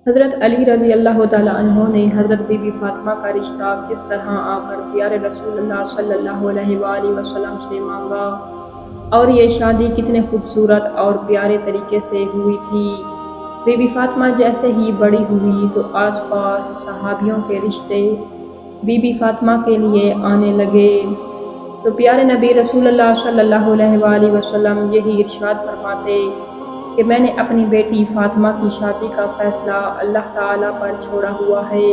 حضرت علی رضی اللہ تعالیٰ عنہ نے حضرت بی بی فاطمہ کا رشتہ کس طرح آ کر پیارے رسول اللہ صلی اللہ علیہ وآلہ وسلم سے مانگا، اور یہ شادی کتنے خوبصورت اور پیارے طریقے سے ہوئی تھی۔ بی بی فاطمہ جیسے ہی بڑی ہوئی تو آس پاس صحابیوں کے رشتے بی بی فاطمہ کے لیے آنے لگے، تو پیارے نبی رسول اللہ صلی اللہ علیہ وآلہ وسلم یہی ارشاد فرماتے کہ میں نے اپنی بیٹی فاطمہ کی شادی کا فیصلہ اللہ تعالیٰ پر چھوڑا ہوا ہے۔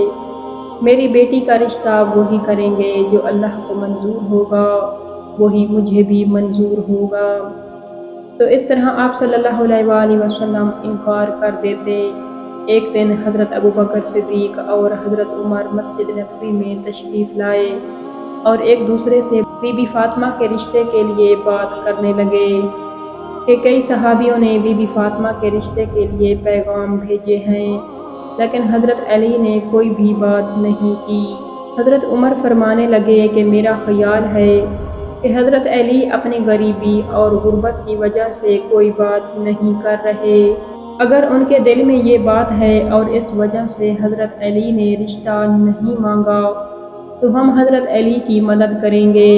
میری بیٹی کا رشتہ وہی کریں گے جو اللہ کو منظور ہوگا، وہی مجھے بھی منظور ہوگا۔ تو اس طرح آپ صلی اللہ علیہ وآلہ وسلم انکار کر دیتے۔ ایک دن حضرت ابوبکر صدیق اور حضرت عمر مسجد نبوی میں تشریف لائے اور ایک دوسرے سے بی بی فاطمہ کے رشتے کے لیے بات کرنے لگے کہ کئی صحابیوں نے بی بی فاطمہ کے رشتے کے لیے پیغام بھیجے ہیں، لیکن حضرت علی نے کوئی بھی بات نہیں کی۔ حضرت عمر فرمانے لگے کہ میرا خیال ہے کہ حضرت علی اپنی غریبی اور غربت کی وجہ سے کوئی بات نہیں کر رہے۔ اگر ان کے دل میں یہ بات ہے اور اس وجہ سے حضرت علی نے رشتہ نہیں مانگا تو ہم حضرت علی کی مدد کریں گے۔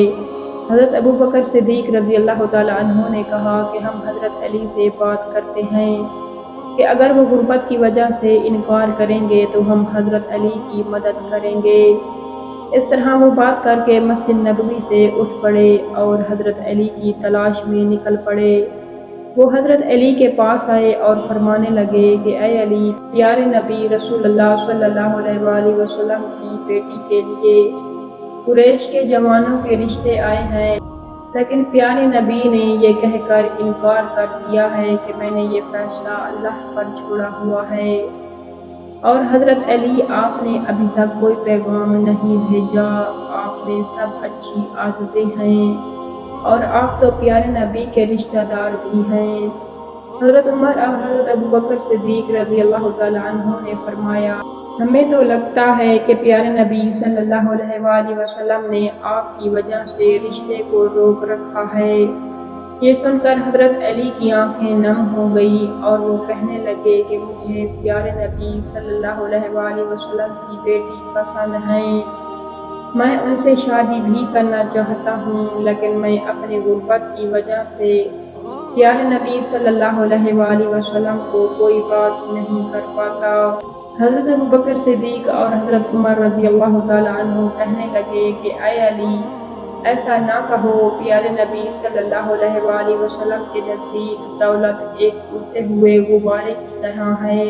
حضرت ابوبکر صدیق رضی اللہ تعالیٰ عنہ نے کہا کہ ہم حضرت علی سے بات کرتے ہیں کہ اگر وہ غربت کی وجہ سے انکار کریں گے تو ہم حضرت علی کی مدد کریں گے۔ اس طرح وہ بات کر کے مسجد نبوی سے اٹھ پڑے اور حضرت علی کی تلاش میں نکل پڑے۔ وہ حضرت علی کے پاس آئے اور فرمانے لگے کہ اے علی، پیارے نبی رسول اللہ صلی اللہ علیہ وآلہ وسلم کی بیٹی کے لیے قریش کے جوانوں کے رشتے آئے ہیں، لیکن پیارے نبی نے یہ کہہ کر انکار کر دیا ہے کہ میں نے یہ فیصلہ اللہ پر چھوڑا ہوا ہے، اور حضرت علی آپ نے ابھی تک کوئی پیغام نہیں بھیجا۔ آپ میں سب اچھی عادتیں ہیں اور آپ تو پیارے نبی کے رشتہ دار بھی ہیں۔ حضرت عمر اور حضرت ابوبکر صدیق رضی اللہ تعالیٰ عنہ نے فرمایا، ہمیں تو لگتا ہے کہ پیارے نبی صلی اللہ علیہ وآلہ وسلم نے آپ کی وجہ سے رشتے کو روک رکھا ہے۔ یہ سن کر حضرت علی کی آنکھیں نم ہو گئی اور وہ کہنے لگے کہ مجھے پیارے نبی صلی اللہ علیہ وآلہ وسلم کی بیٹی پسند ہے، میں ان سے شادی بھی کرنا چاہتا ہوں، لیکن میں اپنی غربت کی وجہ سے پیارے نبی صلی اللہ علیہ وآلہ وسلم کو کوئی بات نہیں کر پاتا۔ حضرت ابوبکر صدیق اور حضرت عمر رضی اللہ تعالیٰ عنہ کہنے لگے کہ اے علی، ایسا نہ کہو، پیارے نبی صلی اللہ علیہ وآلہ وسلم کے نزدیک دولت ایک اڑتے ہوئے غبارے کی طرح ہے۔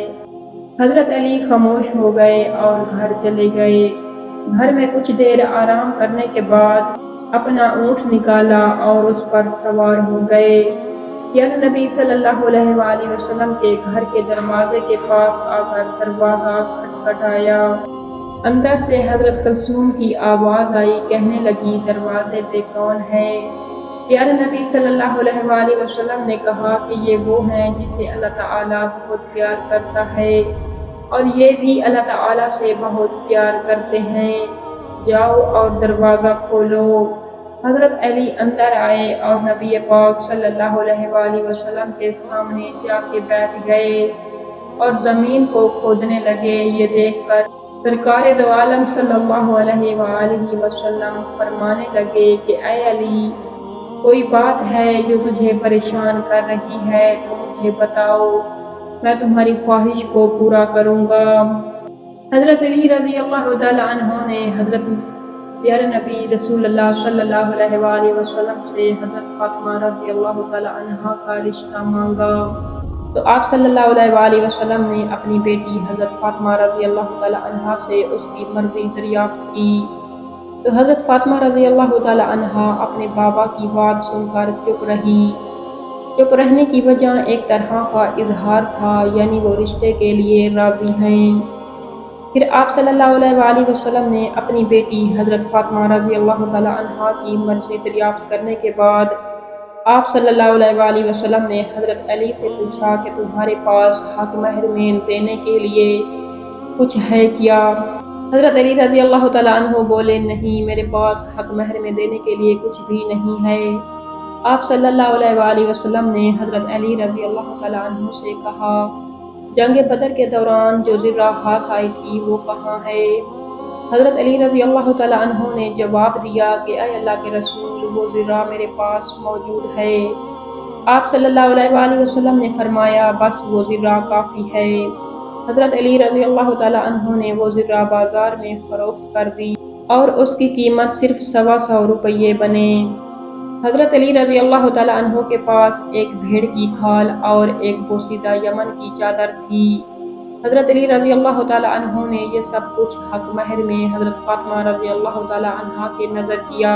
حضرت علی خاموش ہو گئے اور گھر چلے گئے۔ گھر میں کچھ دیر آرام کرنے کے بعد اپنا اونٹ نکالا اور اس پر سوار ہو گئے۔ پیارے نبی صلی اللہ علیہ وآلہ وسلم کے گھر کے دروازے کے پاس آ کر دروازہ کھٹکھٹایا۔ اندر سے حضرت کلثوم کی آواز آئی، کہنے لگی دروازے پہ کون ہے؟ پیارے نبی صلی اللہ علیہ وآلہ وسلم نے کہا کہ یہ وہ ہیں جسے اللہ تعالیٰ بہت پیار کرتا ہے اور یہ بھی اللہ تعالیٰ سے بہت پیار کرتے ہیں، جاؤ اور دروازہ کھولو۔ حضرت علی اندر آئے اور نبی پاک صلی اللہ علیہ وآلہ وسلم کے سامنے جا کے بیٹھ گئے اور زمین کو کھودنے لگے۔ یہ دیکھ کر سرکار دو عالم صلی اللہ علیہ وآلہ وسلم فرمانے لگے کہ اے علی، کوئی بات ہے جو تجھے پریشان کر رہی ہے تو مجھے بتاؤ، میں تمہاری خواہش کو پورا کروں گا۔ حضرت علی رضی اللہ تعالیٰ عنہ نے حضرت پیارے نبی رسول اللہ صلی اللہ علیہ وآلہ وسلم سے حضرت فاطمہ رضی اللہ تعالیٰ عنہ کا رشتہ مانگا، تو آپ صلی اللہ علیہ وآلہ وسلم نے اپنی بیٹی حضرت فاطمہ رضی اللہ تعالیٰ عنہ سے اس کی مرضی دریافت کی۔ تو حضرت فاطمہ رضی اللہ تعالیٰ عنہ اپنے بابا کی بات سن کر چپ رہی۔ چپ رہنے کی وجہ ایک طرح کا اظہار تھا، یعنی وہ رشتے کے لیے راضی ہیں۔ پھر آپ صلی اللہ علیہ وآلہ وسلم نے اپنی بیٹی حضرت فاطمہ رضی اللہ تعالیٰ عنہ کی مرضی دریافت کرنے کے بعد آپ صلی اللہ علیہ وآلہ وسلم نے حضرت علی سے پوچھا کہ تمہارے پاس حق مہر میں دینے کے لیے کچھ ہے کیا؟ حضرت علی رضی اللہ تعالیٰ عنہ بولے، نہیں، میرے پاس حق مہر میں دینے کے لیے کچھ بھی نہیں ہے۔ آپ صلی اللہ علیہ وآلہ وسلم نے حضرت علی رضی اللہ تعالیٰ عنہ سے کہا، جنگ بدر کے دوران جو ذرہ ہاتھ آئی تھی وہ کہاں ہے؟ حضرت علی رضی اللہ تعالیٰ عنہ نے جواب دیا کہ اے اللہ کے رسول، وہ ذرہ میرے پاس موجود ہے۔ آپ صلی اللہ علیہ وآلہ وسلم نے فرمایا بس وہ ذرہ کافی ہے۔ حضرت علی رضی اللہ تعالیٰ عنہ نے وہ ذرہ بازار میں فروخت کر دی اور اس کی قیمت صرف 125 روپے بنے۔ حضرت علی رضی اللہ تعالیٰ عنہ کے پاس ایک بھیڑ کی کھال اور ایک بوسیدہ یمن کی چادر تھی۔ حضرت علی رضی اللہ تعالیٰ عنہ نے یہ سب کچھ حق مہر میں حضرت فاطمہ رضی اللہ تعالیٰ عنہا کے نظر کیا۔